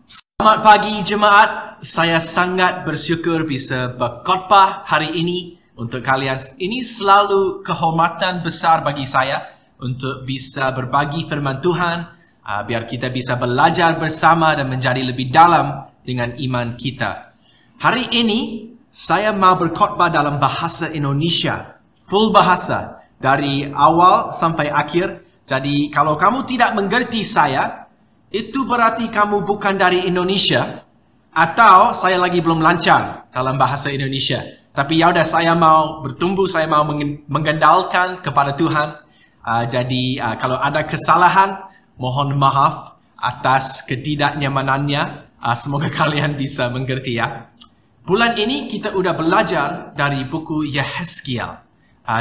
Selamat pagi jemaat, saya sangat bersyukur bisa berkhotbah hari ini untuk kalian. Ini selalu kehormatan besar bagi saya untuk bisa berbagi firman Tuhan, biar kita bisa belajar bersama dan menjadi lebih dalam dengan iman kita. Hari ini saya mau berkhotbah dalam bahasa Indonesia, full bahasa dari awal sampai akhir. Jadi kalau kamu tidak mengerti saya, itu berarti kamu bukan dari Indonesia atau saya lagi belum lancar dalam bahasa Indonesia. Tapi ya udah, saya mau bertumbuh, saya mau mengandalkan kepada Tuhan. Jadi kalau ada kesalahan, mohon maaf atas ketidaknyamanannya. Semoga kalian bisa mengerti ya. Bulan ini kita udah belajar dari buku Yehezkiel.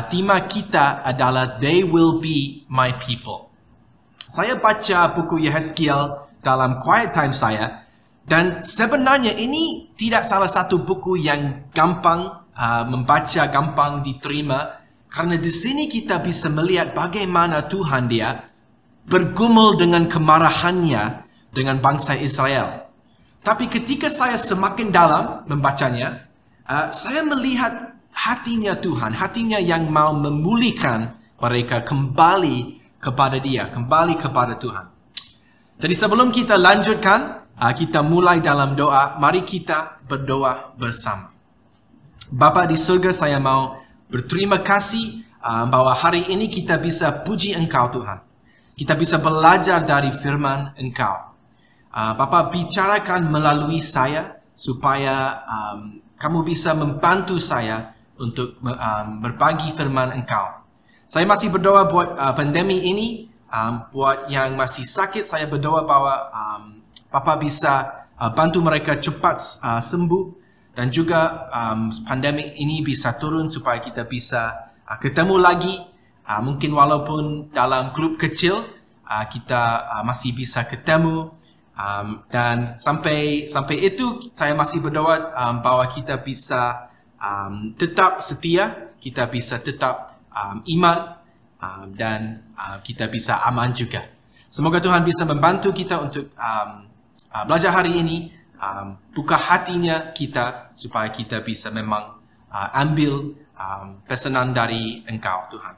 Tema kita adalah They Will Be My People. Saya baca buku Yehezkiel dalam quiet time saya, dan sebenarnya ini tidak salah satu buku yang gampang membaca, gampang diterima, karena di sini kita bisa melihat bagaimana Tuhan dia bergumul dengan kemarahannya dengan bangsa Israel. Tapi ketika saya semakin dalam membacanya, saya melihat hatinya Tuhan, hatinya yang mau memulihkan mereka kembali kepada Dia, kembali kepada Tuhan. Jadi sebelum kita lanjutkan, kita mulai dalam doa. Mari kita berdoa bersama. Bapa di surga, saya mau berterima kasih bahwa hari ini kita bisa puji Engkau Tuhan. Kita bisa belajar dari firman Engkau. Bapa, bicarakan melalui saya supaya kamu bisa membantu saya untuk berbagi firman Engkau. Saya masih berdoa buat pandemi ini, buat yang masih sakit, saya berdoa bahwa Papa bisa bantu mereka cepat sembuh, dan juga pandemi ini bisa turun supaya kita bisa ketemu lagi. Mungkin walaupun dalam grup kecil, kita masih bisa ketemu, dan sampai itu saya masih berdoa bahwa kita bisa tetap setia, kita bisa tetap iman, dan kita bisa aman juga. Semoga Tuhan bisa membantu kita untuk belajar hari ini, buka hatinya kita supaya kita bisa memang ambil pesanan dari Engkau Tuhan.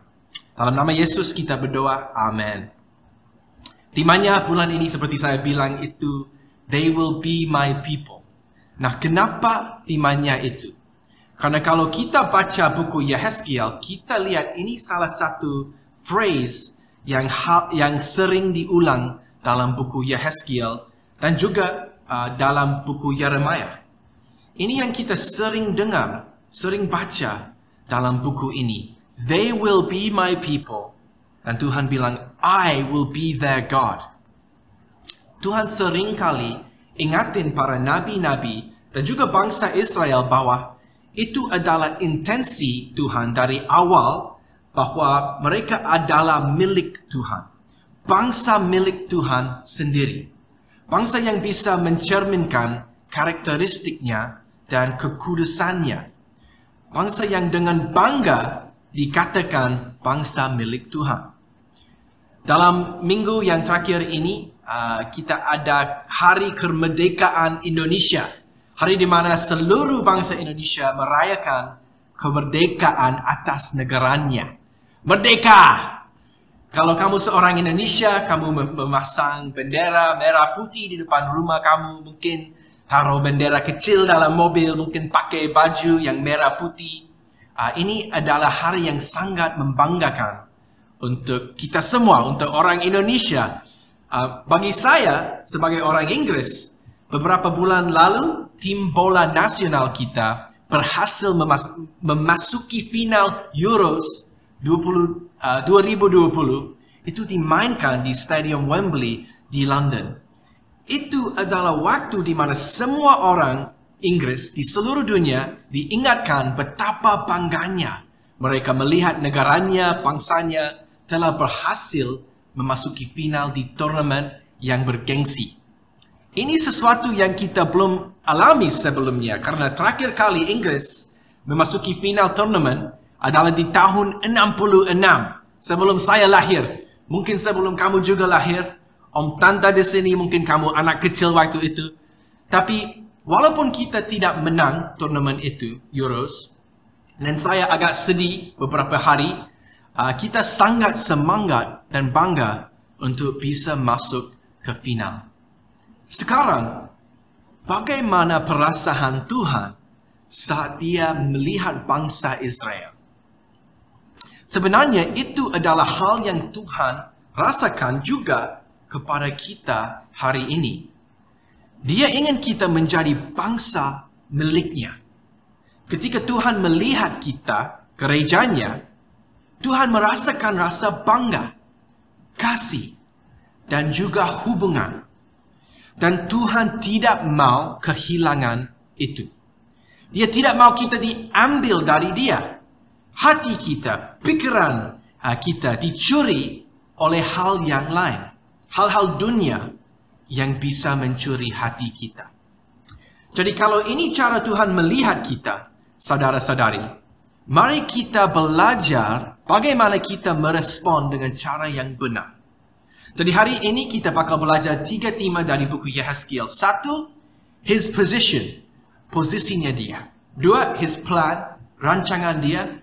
Dalam nama Yesus kita berdoa, amin. Temanya bulan ini seperti saya bilang itu They Will Be My People. Nah, kenapa temanya itu? Karena kalau kita baca buku Yehezkiel, kita lihat ini salah satu phrase yang sering diulang dalam buku Yehezkiel dan juga dalam buku Yeremia. Ini yang kita sering dengar, sering baca dalam buku ini. They will be my people. Dan Tuhan bilang, I will be their God. Tuhan sering kali ingatin para nabi-nabi dan juga bangsa Israel bahwa itu adalah intensi Tuhan dari awal, bahwa mereka adalah milik Tuhan. Bangsa milik Tuhan sendiri. Bangsa yang bisa mencerminkan karakteristiknya dan kekudusannya. Bangsa yang dengan bangga dikatakan bangsa milik Tuhan. Dalam minggu yang terakhir ini, kita ada Hari Kemerdekaan Indonesia. Hari di mana seluruh bangsa Indonesia merayakan kemerdekaan atas negaranya. Merdeka! Kalau kamu seorang Indonesia, kamu memasang bendera merah putih di depan rumah kamu, mungkin taruh bendera kecil dalam mobil, mungkin pakai baju yang merah putih. Ini adalah hari yang sangat membanggakan untuk kita semua, untuk orang Indonesia. Bagi saya, sebagai orang Inggris, beberapa bulan lalu, tim bola nasional kita berhasil memasuki final Euros 2020. Itu dimainkan di Stadium Wembley di London. Itu adalah waktu di mana semua orang Inggris di seluruh dunia diingatkan betapa bangganya mereka melihat negaranya, bangsanya telah berhasil memasuki final di turnamen yang bergengsi. Ini sesuatu yang kita belum alami sebelumnya, karena terakhir kali Inggris memasuki final turnamen adalah di tahun 66, sebelum saya lahir. Mungkin sebelum kamu juga lahir, om tante di sini, mungkin kamu anak kecil waktu itu. Tapi walaupun kita tidak menang turnamen itu, Euros, dan saya agak sedih beberapa hari, kita sangat semangat dan bangga untuk bisa masuk ke final. Sekarang, bagaimana perasaan Tuhan saat Dia melihat bangsa Israel? Sebenarnya itu adalah hal yang Tuhan rasakan juga kepada kita hari ini. Dia ingin kita menjadi bangsa miliknya. Ketika Tuhan melihat kita, gerejanya, Tuhan merasakan rasa bangga, kasih, dan juga hubungan. Dan Tuhan tidak mau kehilangan itu. Dia tidak mau kita diambil dari Dia. Hati kita, pikiran kita dicuri oleh hal yang lain. Hal-hal dunia yang bisa mencuri hati kita. Jadi kalau ini cara Tuhan melihat kita, saudara-saudari, mari kita belajar bagaimana kita merespon dengan cara yang benar. Jadi hari ini kita bakal belajar 3 tema dari buku Yehezkiel. 1, His position, posisinya Dia. 2, His plan, rancangan Dia.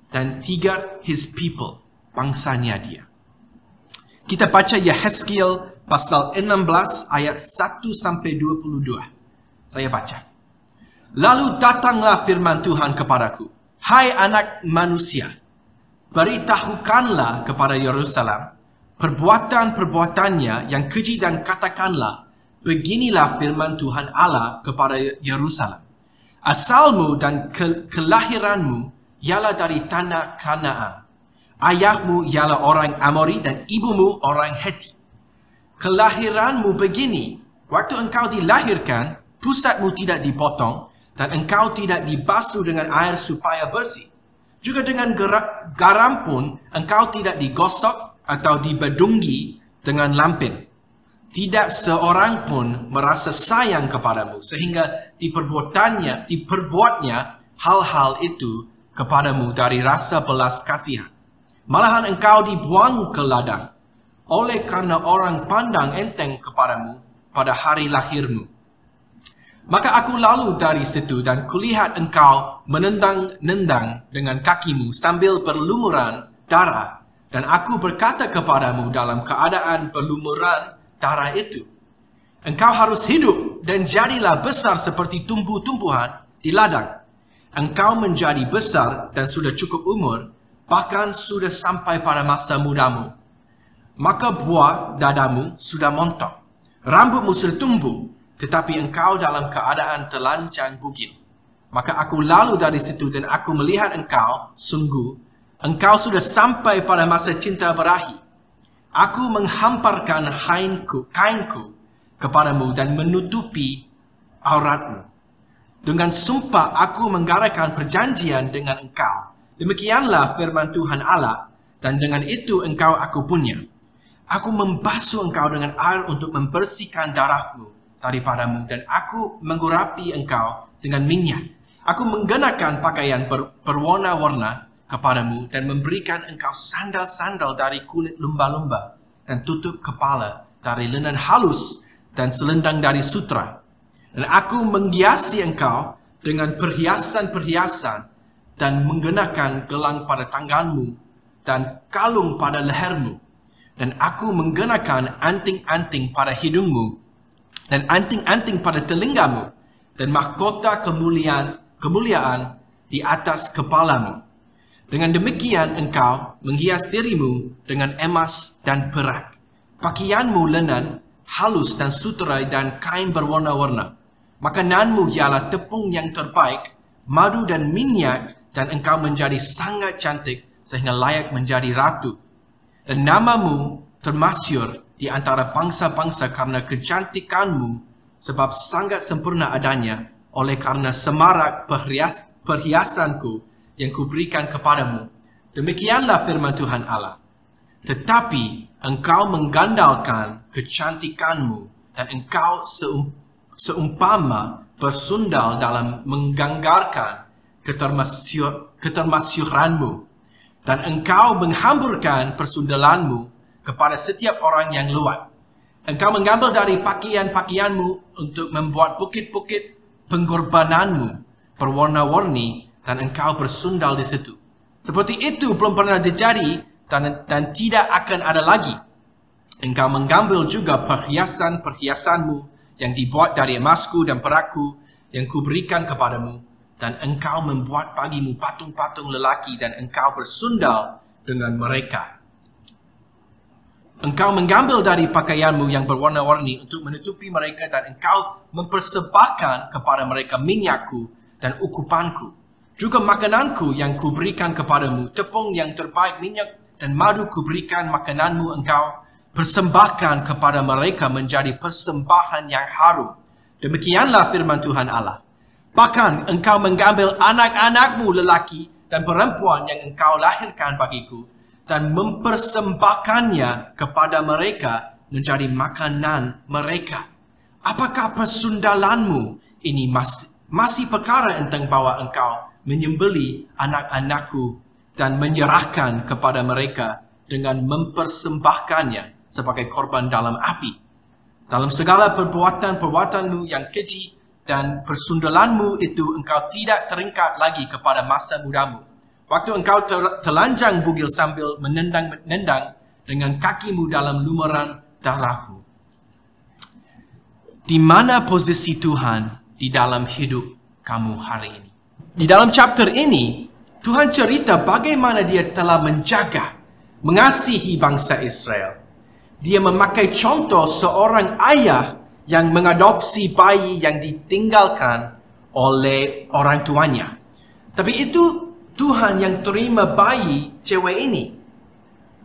Dan 3, His people, bangsanya Dia. Kita baca Yehezkiel pasal 16 ayat 1-22. Saya baca. Lalu datanglah firman Tuhan kepadaku. Hai anak manusia, beritahukanlah kepada Yerusalem perbuatan-perbuatannya yang keji dan katakanlah, beginilah firman Tuhan Allah kepada Yerusalem. Asalmu dan kelahiranmu ialah dari tanah Kanaan. Ayahmu ialah orang Amori dan ibumu orang Heti. Kelahiranmu begini, waktu engkau dilahirkan, pusatmu tidak dipotong dan engkau tidak dibasuh dengan air supaya bersih. Juga dengan garam pun engkau tidak digosok atau dibedunggi dengan lampin. Tidak seorang pun merasa sayang kepadamu sehingga diperbuatnya hal-hal itu kepadamu dari rasa belas kasihan. Malahan engkau dibuang ke ladang oleh karena orang pandang enteng kepadamu pada hari lahirmu. Maka aku lalu dari situ dan kulihat engkau menendang-nendang dengan kakimu sambil berlumuran darah. Dan aku berkata kepadamu dalam keadaan berlumuran darah itu, engkau harus hidup dan jadilah besar seperti tumbuh-tumbuhan di ladang. Engkau menjadi besar dan sudah cukup umur, bahkan sudah sampai pada masa mudamu. Maka buah dadamu sudah montok, rambutmu sudah tumbuh, tetapi engkau dalam keadaan telanjang bugil. Maka aku lalu dari situ dan aku melihat engkau, sungguh, engkau sudah sampai pada masa cinta berakhir. Aku menghamparkan kainku kepadamu dan menutupi auratmu. Dengan sumpah aku menggarakan perjanjian dengan engkau. Demikianlah firman Tuhan Allah, dan dengan itu engkau aku punya. Aku membasuh engkau dengan air untuk membersihkan darahmu daripadamu, dan aku mengurapi engkau dengan minyak. Aku menggenakan pakaian berwarna-warna kepadamu dan memberikan engkau sandal-sandal dari kulit lumba-lumba dan tutup kepala dari linen halus dan selendang dari sutra. Dan aku menghiasi engkau dengan perhiasan-perhiasan dan menggenakan gelang pada tanganmu dan kalung pada lehermu. Dan aku menggenakan anting-anting pada hidungmu dan anting-anting pada telingamu dan mahkota kemuliaan di atas kepalamu. Dengan demikian engkau menghias dirimu dengan emas dan perak, pakaianmu linen halus dan suterai dan kain berwarna-warna. Makananmu ialah tepung yang terbaik, madu dan minyak, dan engkau menjadi sangat cantik sehingga layak menjadi ratu. Dan namamu termasyhur di antara bangsa-bangsa karena kecantikanmu, sebab sangat sempurna adanya oleh karena semarak perhiasanku yang kuberikan kepadamu. Demikianlah firman Tuhan Allah. Tetapi engkau menggandalkan kecantikanmu dan engkau seumpama bersundal dalam mengganggarkan ketermasyuranmu, dan engkau menghamburkan persundalanmu kepada setiap orang yang luat. Engkau mengambil dari pakaian-pakaianmu untuk membuat bukit-bukit pengorbananmu berwarna-warni dan engkau bersundal di situ. Seperti itu belum pernah terjadi dan tidak akan ada lagi. Engkau mengambil juga perhiasan-perhiasanmu yang dibuat dari emasku dan perakku yang kuberikan kepadamu, dan engkau membuat bagimu patung-patung lelaki dan engkau bersundal dengan mereka. Engkau mengambil dari pakaianmu yang berwarna-warni untuk menutupi mereka dan engkau mempersembahkan kepada mereka minyakku dan ukupanku. Juga makananku yang kuberikan kepadamu, tepung yang terbaik, minyak dan madu kuberikan makananmu, engkau persembahkan kepada mereka menjadi persembahan yang harum. Demikianlah firman Tuhan Allah. Bahkan engkau mengambil anak-anakmu lelaki dan perempuan yang engkau lahirkan bagiku dan mempersembahkannya kepada mereka menjadi makanan mereka. Apakah persundalanmu ini masih perkara tentang bahwa engkau menyembelih anak-anakku dan menyerahkan kepada mereka dengan mempersembahkannya sebagai korban dalam api? Dalam segala perbuatanmu yang keji dan persundalanmu itu, engkau tidak teringkat lagi kepada masa mudamu. Waktu engkau telanjang bugil sambil menendang dengan kakimu dalam lumuran darahmu. Di mana posisi Tuhan di dalam hidup kamu hari ini? Di dalam chapter ini, Tuhan cerita bagaimana dia telah menjaga, mengasihi bangsa Israel. Dia memakai contoh seorang ayah yang mengadopsi bayi yang ditinggalkan oleh orang tuanya. Tapi itu Tuhan yang terima bayi cewek ini.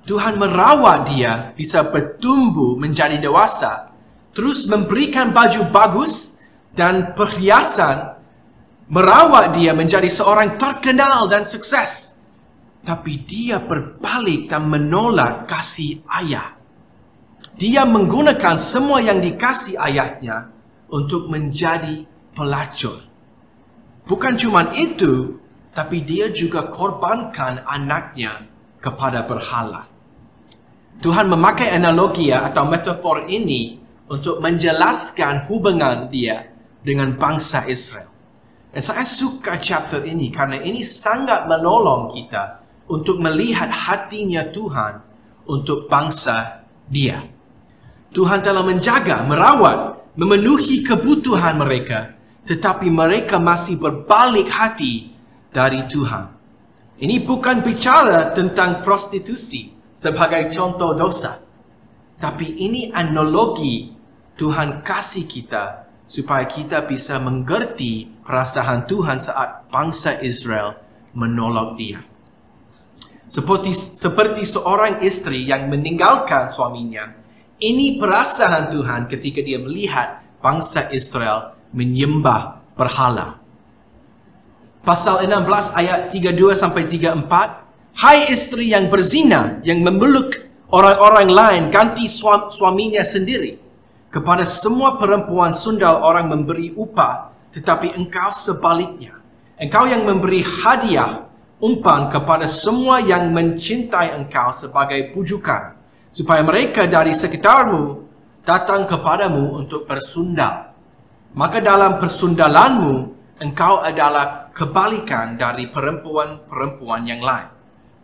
Tuhan merawat dia bisa bertumbuh menjadi dewasa, terus memberikan baju bagus dan perhiasan, merawat dia menjadi seorang terkenal dan sukses. Tapi dia berbalik dan menolak kasih ayah. Dia menggunakan semua yang dikasih ayahnya untuk menjadi pelacur. Bukan cuma itu, tapi dia juga korbankan anaknya kepada berhala. Tuhan memakai analogi atau metafor ini untuk menjelaskan hubungan dia dengan bangsa Israel. Dan saya suka chapter ini karena ini sangat menolong kita untuk melihat hatinya Tuhan untuk bangsa dia. Tuhan telah menjaga, merawat, memenuhi kebutuhan mereka, tetapi mereka masih berbalik hati dari Tuhan. Ini bukan bicara tentang prostitusi sebagai contoh dosa, tapi ini analogi Tuhan kasih kita supaya kita bisa mengerti perasaan Tuhan saat bangsa Israel menolak dia. Seperti seorang istri yang meninggalkan suaminya, ini perasaan Tuhan ketika dia melihat bangsa Israel menyembah berhala. Pasal 16 ayat 32-34, hai istri yang berzina, yang memeluk orang-orang lain, ganti suaminya sendiri. Kepada semua perempuan sundal orang memberi upah, tetapi engkau sebaliknya. Engkau yang memberi hadiah, umpan kepada semua yang mencintai engkau sebagai pujukan, supaya mereka dari sekitarmu datang kepadamu untuk bersundal. Maka dalam persundalanmu, engkau adalah kebalikan dari perempuan-perempuan yang lain.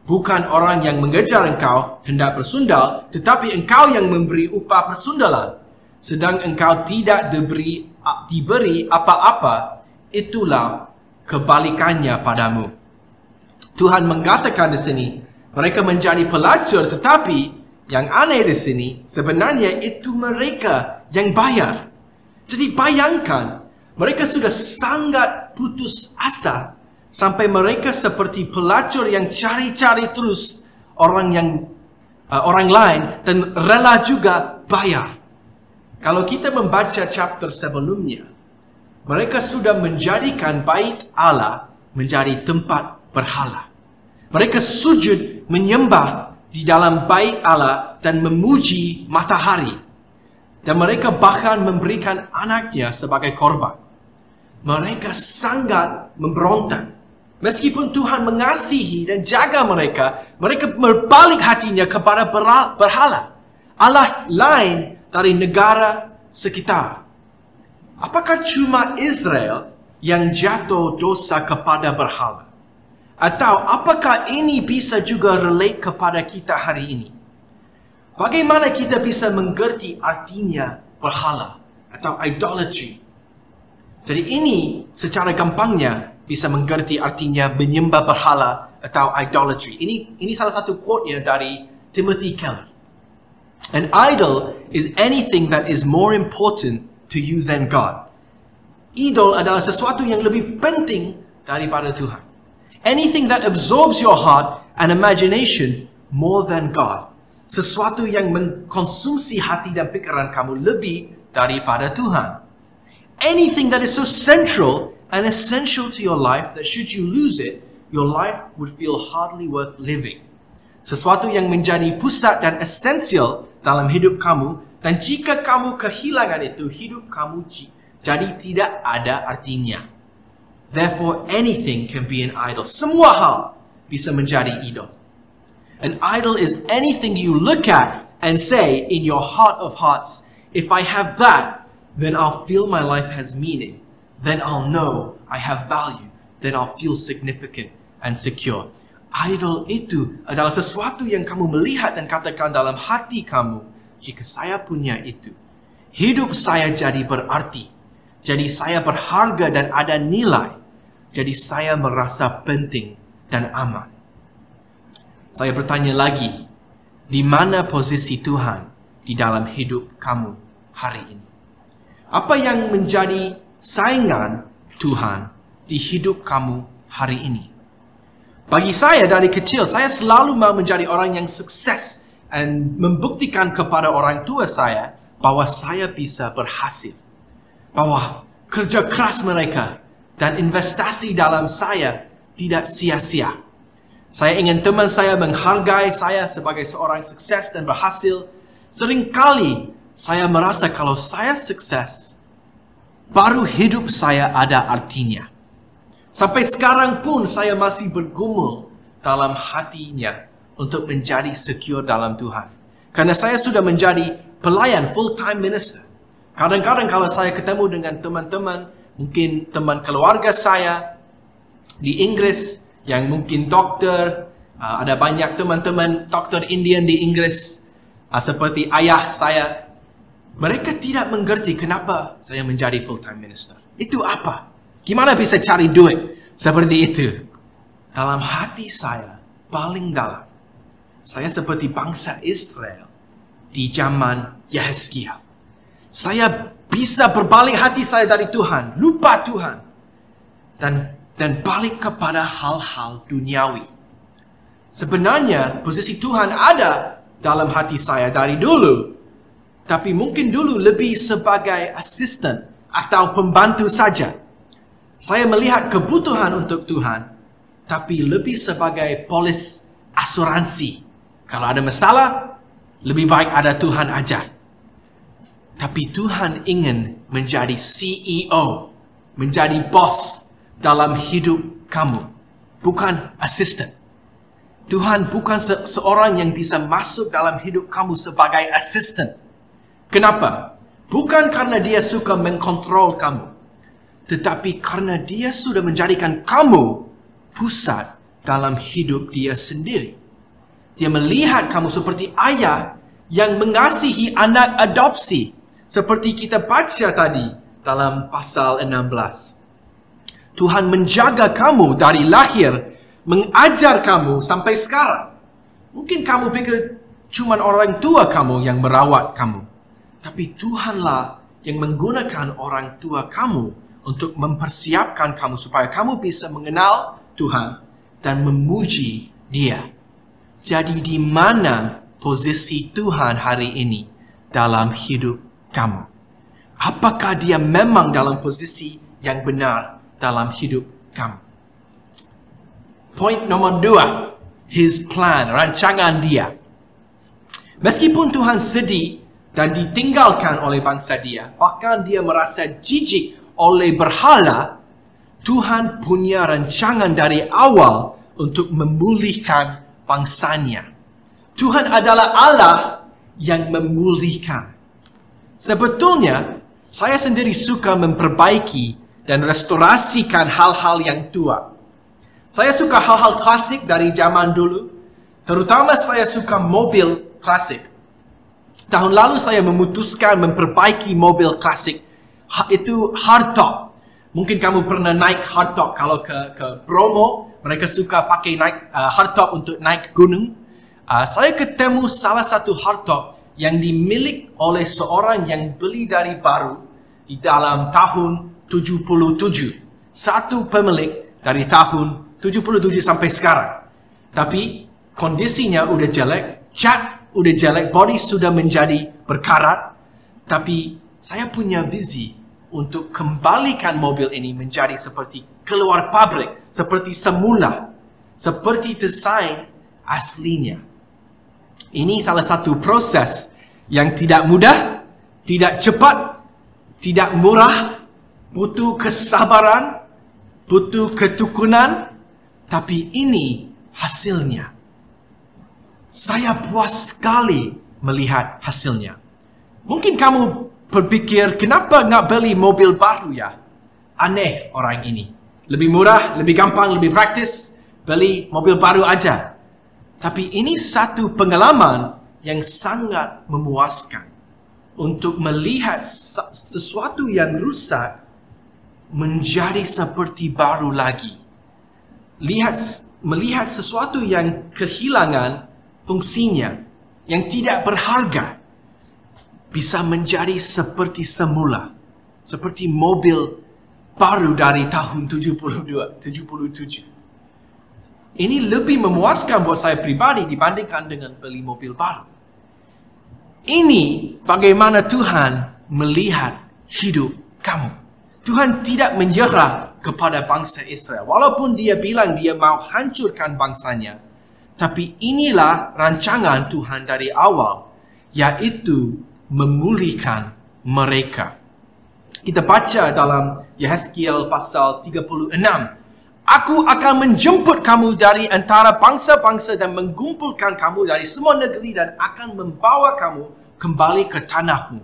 Bukan orang yang mengejar engkau hendak bersundal, tetapi engkau yang memberi upah persundalan. Sedang engkau tidak diberi apa-apa, itulah kebalikannya padamu. Tuhan mengatakan di sini, mereka menjadi pelacur, tetapi yang aneh di sini, sebenarnya itu mereka yang bayar. Jadi bayangkan, mereka sudah sangat putus asa sampai mereka seperti pelacur yang cari-cari terus orang lain dan rela juga bayar. Kalau kita membaca chapter sebelumnya, mereka sudah menjadikan bait Allah menjadi tempat berhala. Mereka sujud menyembah di dalam bait Allah dan memuji matahari. Dan mereka bahkan memberikan anaknya sebagai korban. Mereka sangat memberontak. Meskipun Tuhan mengasihi dan jaga mereka, mereka berbalik hatinya kepada berhala. Allah lain dari negara sekitar. Apakah cuma Israel yang jatuh dosa kepada berhala? Atau apakah ini bisa juga relate kepada kita hari ini? Bagaimana kita bisa mengerti artinya berhala atau idolatry? Jadi ini secara gampangnya bisa mengerti artinya menyembah berhala atau idolatry. Ini salah satu quote-nya dari Timothy Keller. An idol is anything that is more important to you than God. Idol adalah sesuatu yang lebih penting daripada Tuhan. Anything that absorbs your heart and imagination more than God. Sesuatu yang mengkonsumsi hati dan pikiran kamu lebih daripada Tuhan. Anything that is so central and essential to your life that should you lose it, your life would feel hardly worth living. Sesuatu yang menjadi pusat dan esensial dalam hidup kamu, dan jika kamu kehilangan itu, hidup kamu jadi tidak ada artinya. Therefore, anything can be an idol. Semua hal bisa menjadi idol. An idol is anything you look at and say in your heart of hearts, if I have that, then I'll feel my life has meaning. Then I'll know I have value. Then I'll feel significant and secure. Idol itu adalah sesuatu yang kamu melihat dan katakan dalam hati kamu, jika saya punya itu, hidup saya jadi berarti. Jadi saya berharga dan ada nilai. Jadi saya merasa penting dan aman. Saya bertanya lagi, di mana posisi Tuhan di dalam hidup kamu hari ini? Apa yang menjadi saingan Tuhan di hidup kamu hari ini? Bagi saya dari kecil, saya selalu mau menjadi orang yang sukses dan membuktikan kepada orang tua saya bahwa saya bisa berhasil. Bahwa kerja keras mereka dan investasi dalam saya tidak sia-sia. Saya ingin teman saya menghargai saya sebagai seorang sukses dan berhasil. Seringkali saya merasa kalau saya sukses, baru hidup saya ada artinya. Sampai sekarang pun saya masih bergumul dalam hatinya untuk menjadi secure dalam Tuhan. Karena saya sudah menjadi pelayan full-time minister. Kadang-kadang kalau saya ketemu dengan teman-teman, mungkin teman keluarga saya di Inggris yang mungkin dokter, ada banyak teman-teman dokter Indian di Inggris, seperti ayah saya. Mereka tidak mengerti kenapa saya menjadi full-time minister. Itu apa? Gimana bisa cari duit seperti itu? Dalam hati saya, paling dalam, saya seperti bangsa Israel di zaman Yehezkiel. Saya bisa berbalik hati saya dari Tuhan, lupa Tuhan, dan balik kepada hal-hal duniawi. Sebenarnya posisi Tuhan ada dalam hati saya dari dulu, tapi mungkin dulu lebih sebagai asisten atau pembantu saja. Saya melihat kebutuhan untuk Tuhan, tapi lebih sebagai polis asuransi. Kalau ada masalah, lebih baik ada Tuhan aja. Tapi Tuhan ingin menjadi CEO, menjadi bos dalam hidup kamu, bukan asisten. Tuhan bukan seorang yang bisa masuk dalam hidup kamu sebagai asisten. Kenapa? Bukan karena dia suka mengkontrol kamu, tetapi karena dia sudah menjadikan kamu pusat dalam hidup dia sendiri. Dia melihat kamu seperti ayah yang mengasihi anak adopsi, seperti kita baca tadi dalam pasal 16. Tuhan menjaga kamu dari lahir, mengajar kamu sampai sekarang. Mungkin kamu pikir cuma orang tua kamu yang merawat kamu. Tapi Tuhanlah yang menggunakan orang tua kamu untuk mempersiapkan kamu supaya kamu bisa mengenal Tuhan dan memuji Dia. Jadi di mana posisi Tuhan hari ini dalam hidup kamu? Apakah Dia memang dalam posisi yang benar dalam hidup kamu? Point nomor 2, His plan, rancangan Dia. Meskipun Tuhan sedih dan ditinggalkan oleh bangsa Dia, bahkan Dia merasa jijik oleh berhala, Tuhan punya rancangan dari awal untuk memulihkan bangsanya. Tuhan adalah Allah yang memulihkan. Sebetulnya, saya sendiri suka memperbaiki dan restorasikan hal-hal yang tua. Saya suka hal-hal klasik dari zaman dulu. Terutama saya suka mobil klasik. Tahun lalu saya memutuskan memperbaiki mobil klasik. Itu hardtop. Mungkin kamu pernah naik hardtop kalau ke Bromo. Mereka suka pakai naik hardtop untuk naik gunung. Saya ketemu salah satu hardtop yang dimiliki oleh seorang yang beli dari baru di dalam tahun 77. Satu pemilik dari tahun 77 sampai sekarang. Tapi kondisinya udah jelek, cat udah jelek, body sudah menjadi berkarat. Tapi saya punya visi untuk kembalikan mobil ini menjadi seperti keluar pabrik, seperti semula, seperti desain aslinya. Ini salah satu proses yang tidak mudah, tidak cepat, tidak murah, butuh kesabaran, butuh ketekunan, tapi ini hasilnya. Saya puas sekali melihat hasilnya. Mungkin kamu berpikir, kenapa nggak beli mobil baru ya? Aneh orang ini. Lebih murah, lebih gampang, lebih praktis. Beli mobil baru aja. Tapi ini satu pengalaman yang sangat memuaskan. Untuk melihat sesuatu yang rusak menjadi seperti baru lagi. Melihat sesuatu yang kehilangan fungsinya, yang tidak berharga, bisa menjadi seperti semula. Seperti mobil baru dari tahun 77. Ini lebih memuaskan buat saya pribadi dibandingkan dengan beli mobil baru. Ini bagaimana Tuhan melihat hidup kamu. Tuhan tidak menyerah kepada bangsa Israel. Walaupun dia bilang dia mau hancurkan bangsanya. Tapi inilah rancangan Tuhan dari awal. Yaitu memulihkan mereka. Kita baca dalam Yehezkiel pasal 36. Aku akan menjemput kamu dari antara bangsa-bangsa dan mengumpulkan kamu dari semua negeri dan akan membawa kamu kembali ke tanahmu.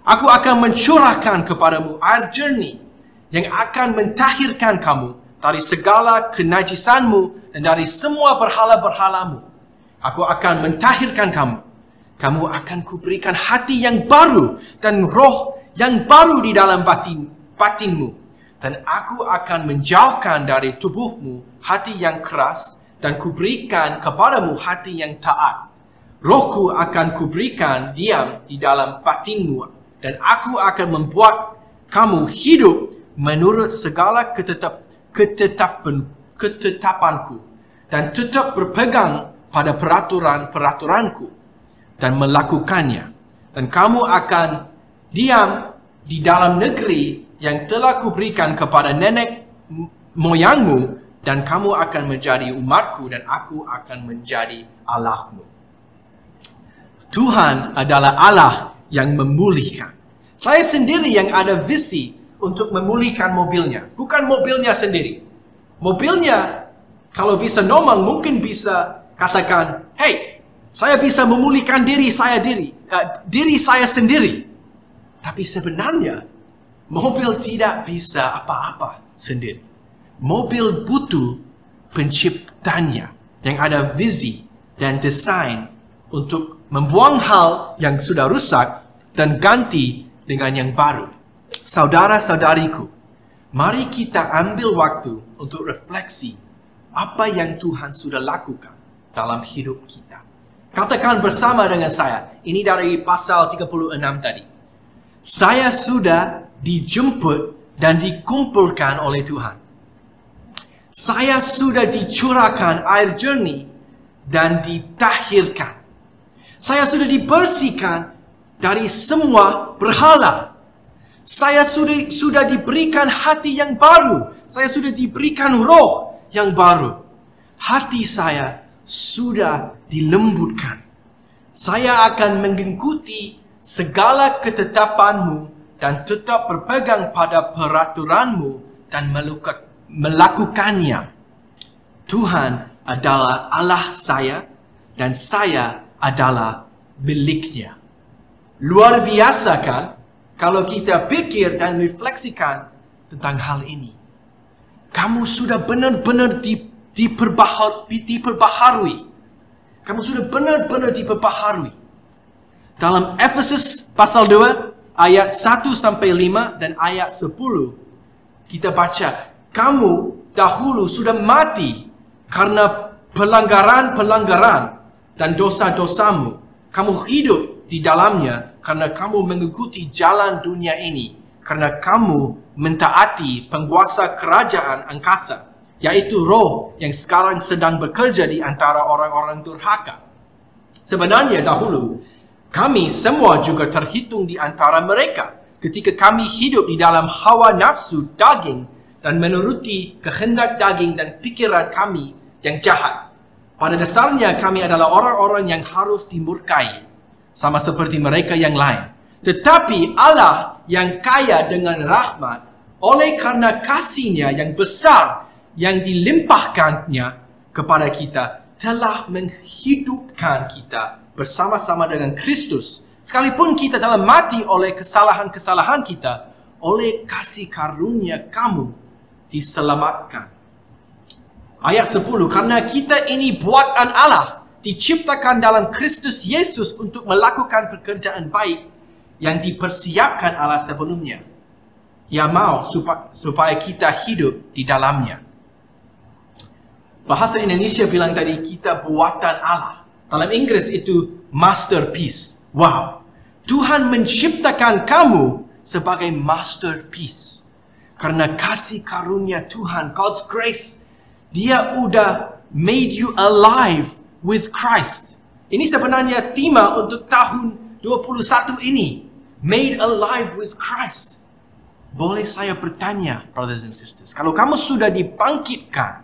Aku akan mencurahkan kepadamu air jernih yang akan mentahirkan kamu dari segala kenajisanmu dan dari semua berhala-berhalamu. Aku akan mentahirkan kamu. Kamu akan kuberikan hati yang baru dan roh yang baru di dalam batinmu. Dan aku akan menjauhkan dari tubuhmu hati yang keras dan kuberikan kepadamu hati yang taat. Rohku akan kuberikan diam di dalam batinmu dan aku akan membuat kamu hidup menurut segala ketetapanku dan tetap berpegang pada peraturan-peraturanku dan melakukannya. Dan kamu akan diam di dalam negeri yang telah kuberikan kepada nenek moyangmu, dan kamu akan menjadi umatku dan aku akan menjadi Allahmu. Tuhan adalah Allah yang memulihkan. Saya sendiri yang ada visi untuk memulihkan mobilnya. Bukan mobilnya sendiri. Mobilnya kalau bisa normal mungkin bisa katakan, hey, saya bisa memulihkan diri saya sendiri. Tapi sebenarnya mobil tidak bisa apa-apa sendiri. Mobil butuh penciptanya yang ada visi dan desain untuk membuang hal yang sudah rusak dan ganti dengan yang baru. Saudara-saudariku, mari kita ambil waktu untuk refleksi apa yang Tuhan sudah lakukan dalam hidup kita. Katakan bersama dengan saya, ini dari pasal 36 tadi. Saya sudah dijemput dan dikumpulkan oleh Tuhan. Saya sudah dicurahkan air jernih dan ditahirkan. Saya sudah dibersihkan dari semua berhala. Saya sudah diberikan hati yang baru. Saya sudah diberikan roh yang baru. Hati saya sudah dilembutkan. Saya akan mengikuti segala ketetapanmu dan tetap berpegang pada peraturanmu dan melakukannya. Tuhan adalah Allah saya dan saya adalah miliknya. Luar biasa kan? Kalau kita pikir dan refleksikan tentang hal ini. Kamu sudah benar-benar diperbaharui. Kamu sudah benar-benar diperbaharui. Dalam Efesus pasal 2, ayat 1-5 dan ayat 10, kita baca, kamu dahulu sudah mati karena pelanggaran-pelanggaran dan dosa-dosamu. Kamu hidup di dalamnya karena kamu mengikuti jalan dunia ini. Karena kamu mentaati penguasa kerajaan angkasa, yaitu roh yang sekarang sedang bekerja di antara orang-orang durhaka. Sebenarnya dahulu, kami semua juga terhitung di antara mereka ketika kami hidup di dalam hawa nafsu daging dan menuruti kehendak daging dan pikiran kami yang jahat. Pada dasarnya kami adalah orang-orang yang harus dimurkai, sama seperti mereka yang lain. Tetapi Allah yang kaya dengan rahmat, oleh karena kasih-Nya yang besar yang dilimpahkannya kepada kita, telah menghidupkan kita bersama-sama dengan Kristus. Sekalipun kita telah mati oleh kesalahan-kesalahan kita, oleh kasih karunia kamu diselamatkan. Ayat 10, karena kita ini buatan Allah, diciptakan dalam Kristus Yesus untuk melakukan pekerjaan baik yang dipersiapkan Allah sebelumnya. Ia mau supaya kita hidup di dalamnya. Bahasa Indonesia bilang tadi kita buatan Allah. Dalam Inggris itu masterpiece. Wow. Tuhan menciptakan kamu sebagai masterpiece. Karena kasih karunia Tuhan, God's grace, Dia udah made you alive with Christ. Ini sebenarnya tema untuk tahun 21 ini. Made alive with Christ. Boleh saya bertanya, brothers and sisters, kalau kamu sudah dibangkitkan,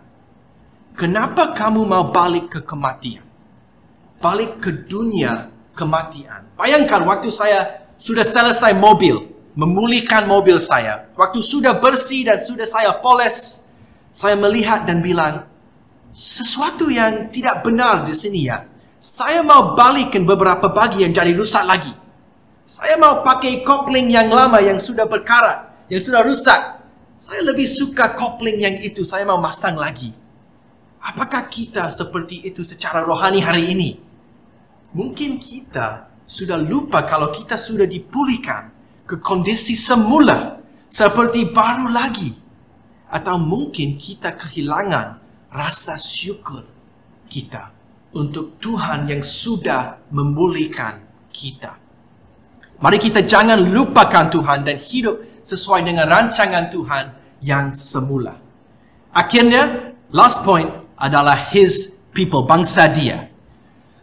kenapa kamu mau balik ke kematian? Balik ke dunia kematian. Bayangkan waktu saya sudah selesai memulihkan mobil saya. Waktu sudah bersih dan sudah saya poles, saya melihat dan bilang, sesuatu yang tidak benar di sini ya. Saya mau balikin beberapa bagian jadi rusak lagi. Saya mau pakai kopling yang lama yang sudah berkarat, yang sudah rusak. Saya lebih suka kopling yang itu, saya mau masang lagi. Apakah kita seperti itu secara rohani hari ini? Mungkin kita sudah lupa kalau kita sudah dipulihkan ke kondisi semula, seperti baru lagi. Atau mungkin kita kehilangan rasa syukur kita untuk Tuhan yang sudah memulihkan kita. Mari kita jangan lupakan Tuhan dan hidup sesuai dengan rancangan Tuhan yang semula. Akhirnya, last point adalah His people, bangsa Dia.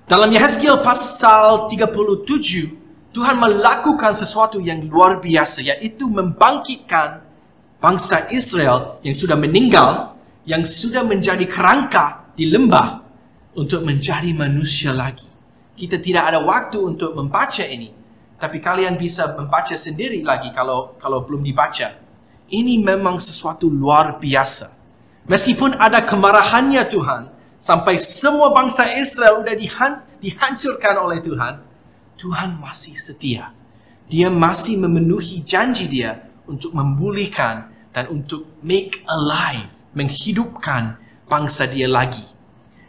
Dalam Yehezkiel pasal 37, Tuhan melakukan sesuatu yang luar biasa, yaitu membangkitkan bangsa Israel yang sudah meninggal, yang sudah menjadi kerangka di lembah untuk menjadi manusia lagi. Kita tidak ada waktu untuk membaca ini. Tapi kalian bisa membaca sendiri lagi kalau belum dibaca. Ini memang sesuatu luar biasa. Meskipun ada kemarahannya Tuhan, sampai semua bangsa Israel sudah dihancurkan oleh Tuhan, Tuhan masih setia. Dia masih memenuhi janji Dia untuk memulihkan dan untuk make alive, menghidupkan bangsa Dia lagi.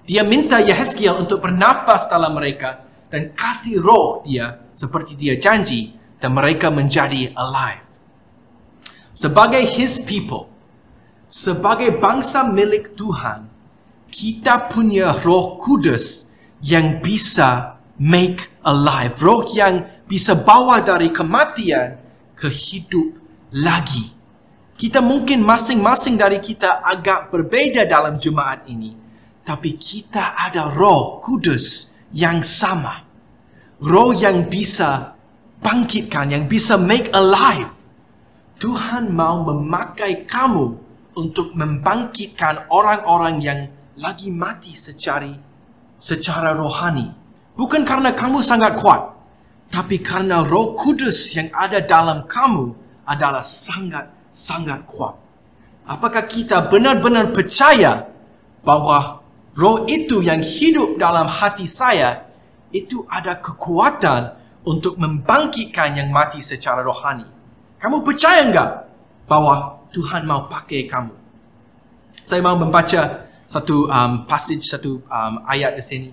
Dia minta Yehezkiel untuk bernafas dalam mereka dan kasih roh Dia seperti Dia janji, dan mereka menjadi alive. Sebagai His people, sebagai bangsa milik Tuhan, kita punya Roh Kudus yang bisa make alive. Roh yang bisa bawa dari kematian ke hidup lagi. Kita mungkin masing-masing dari kita agak berbeda dalam jemaat ini, tapi kita ada Roh Kudus yang sama. Roh yang bisa bangkitkan, yang bisa make alive. Tuhan mau memakai kamu untuk membangkitkan orang-orang yang lagi mati secara rohani. Bukan karena kamu sangat kuat, tapi karena Roh Kudus yang ada dalam kamu adalah sangat kuat. Apakah kita benar-benar percaya bahwa Roh itu yang hidup dalam hati saya, itu ada kekuatan untuk membangkitkan yang mati secara rohani. Kamu percaya enggak bahwa Tuhan mau pakai kamu? Saya mau membaca satu ayat di sini.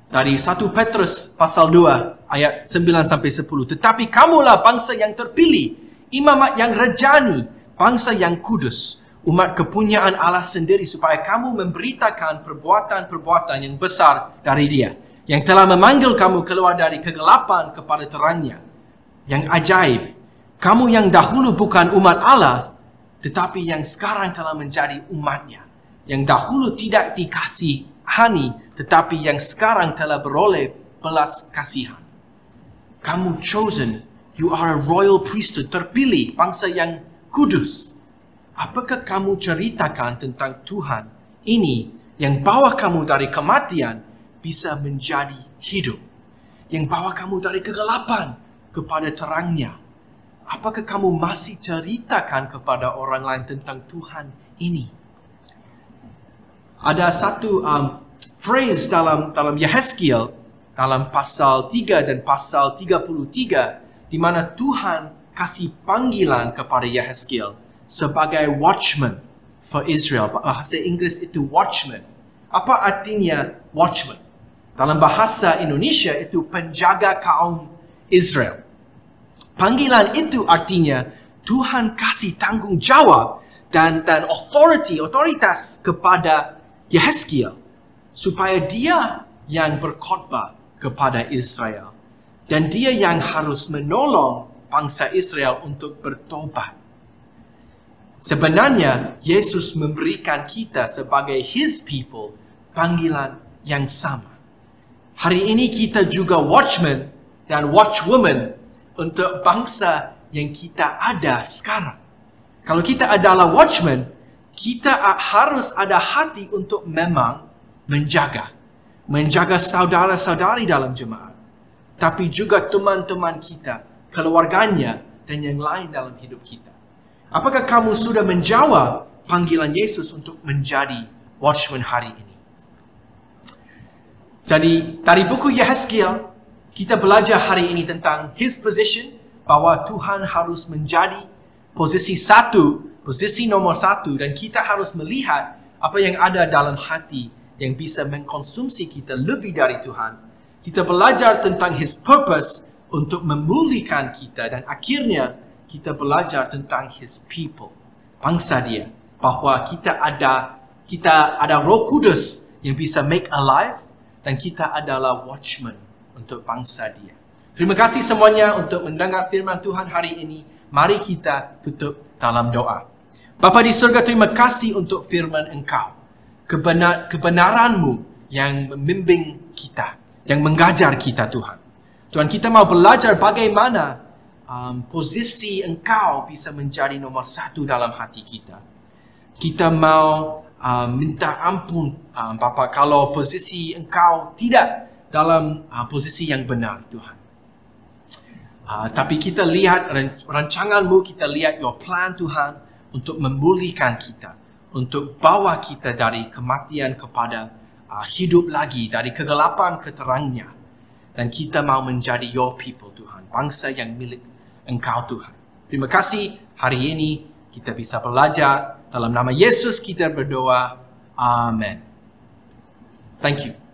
Dari 1 Petrus pasal 2 ayat 9 sampai 10. Tetapi kamulah bangsa yang terpilih, imamat yang rajani, bangsa yang kudus, umat kepunyaan Allah sendiri, supaya kamu memberitakan perbuatan-perbuatan yang besar dari Dia, yang telah memanggil kamu keluar dari kegelapan kepada terangnya. Yang ajaib, kamu yang dahulu bukan umat Allah, tetapi yang sekarang telah menjadi umatnya. Yang dahulu tidak dikasihani, tetapi yang sekarang telah beroleh belas kasihan. Kamu chosen, you are a royal priesthood, terpilih, bangsa yang kudus. Apakah kamu ceritakan tentang Tuhan ini yang bawa kamu dari kematian bisa menjadi hidup? Yang bawa kamu dari kegelapan kepada terangnya. Apakah kamu masih ceritakan kepada orang lain tentang Tuhan ini? Ada satu phrase dalam Yehezkiel, dalam pasal 3 dan pasal 33, di mana Tuhan kasih panggilan kepada Yehezkiel sebagai watchman for Israel. Bahasa Inggris itu watchman. Apa artinya watchman? Dalam bahasa Indonesia itu penjaga kaum Israel. Panggilan itu artinya Tuhan kasih tanggung jawab dan otoritas kepada Yehezkiel supaya dia yang berkhotbah kepada Israel dan dia yang harus menolong bangsa Israel untuk bertobat. Sebenarnya Yesus memberikan kita sebagai His people panggilan yang sama. Hari ini kita juga watchman dan watchwoman untuk bangsa yang kita ada sekarang. Kalau kita adalah watchman, kita harus ada hati untuk memang menjaga saudara-saudari dalam jemaat, tapi juga teman-teman kita, keluarganya, dan yang lain dalam hidup kita. Apakah kamu sudah menjawab panggilan Yesus untuk menjadi watchman hari ini? Jadi dari buku Yehezkiel, kita belajar hari ini tentang His position, bahwa Tuhan harus menjadi posisi nomor satu, dan kita harus melihat apa yang ada dalam hati yang bisa mengkonsumsi kita lebih dari Tuhan. Kita belajar tentang His purpose untuk memulihkan kita, dan akhirnya kita belajar tentang His people, bangsa Dia, bahwa kita ada Roh Kudus yang bisa make alive, dan kita adalah watchman untuk bangsa Dia. Terima kasih semuanya untuk mendengar firman Tuhan hari ini. Mari kita tutup dalam doa. Bapa di surga, terima kasih untuk firman Engkau. Kebenaran-Mu yang membimbing kita, yang mengajar kita Tuhan. Tuhan, kita mau belajar bagaimana posisi Engkau bisa menjadi nomor satu dalam hati kita. Kita mau minta ampun Bapa kalau posisi Engkau tidak dalam posisi yang benar Tuhan. Tapi kita lihat rancangan-Mu, kita lihat Your plan Tuhan untuk memulihkan kita, untuk bawa kita dari kematian kepada hidup lagi, dari kegelapan ke terangnya. Dan kita mau menjadi Your people Tuhan, bangsa yang milik Engkau Tuhan. Terima kasih hari ini kita bisa belajar. Dalam nama Yesus kita berdoa. Amen. Thank you.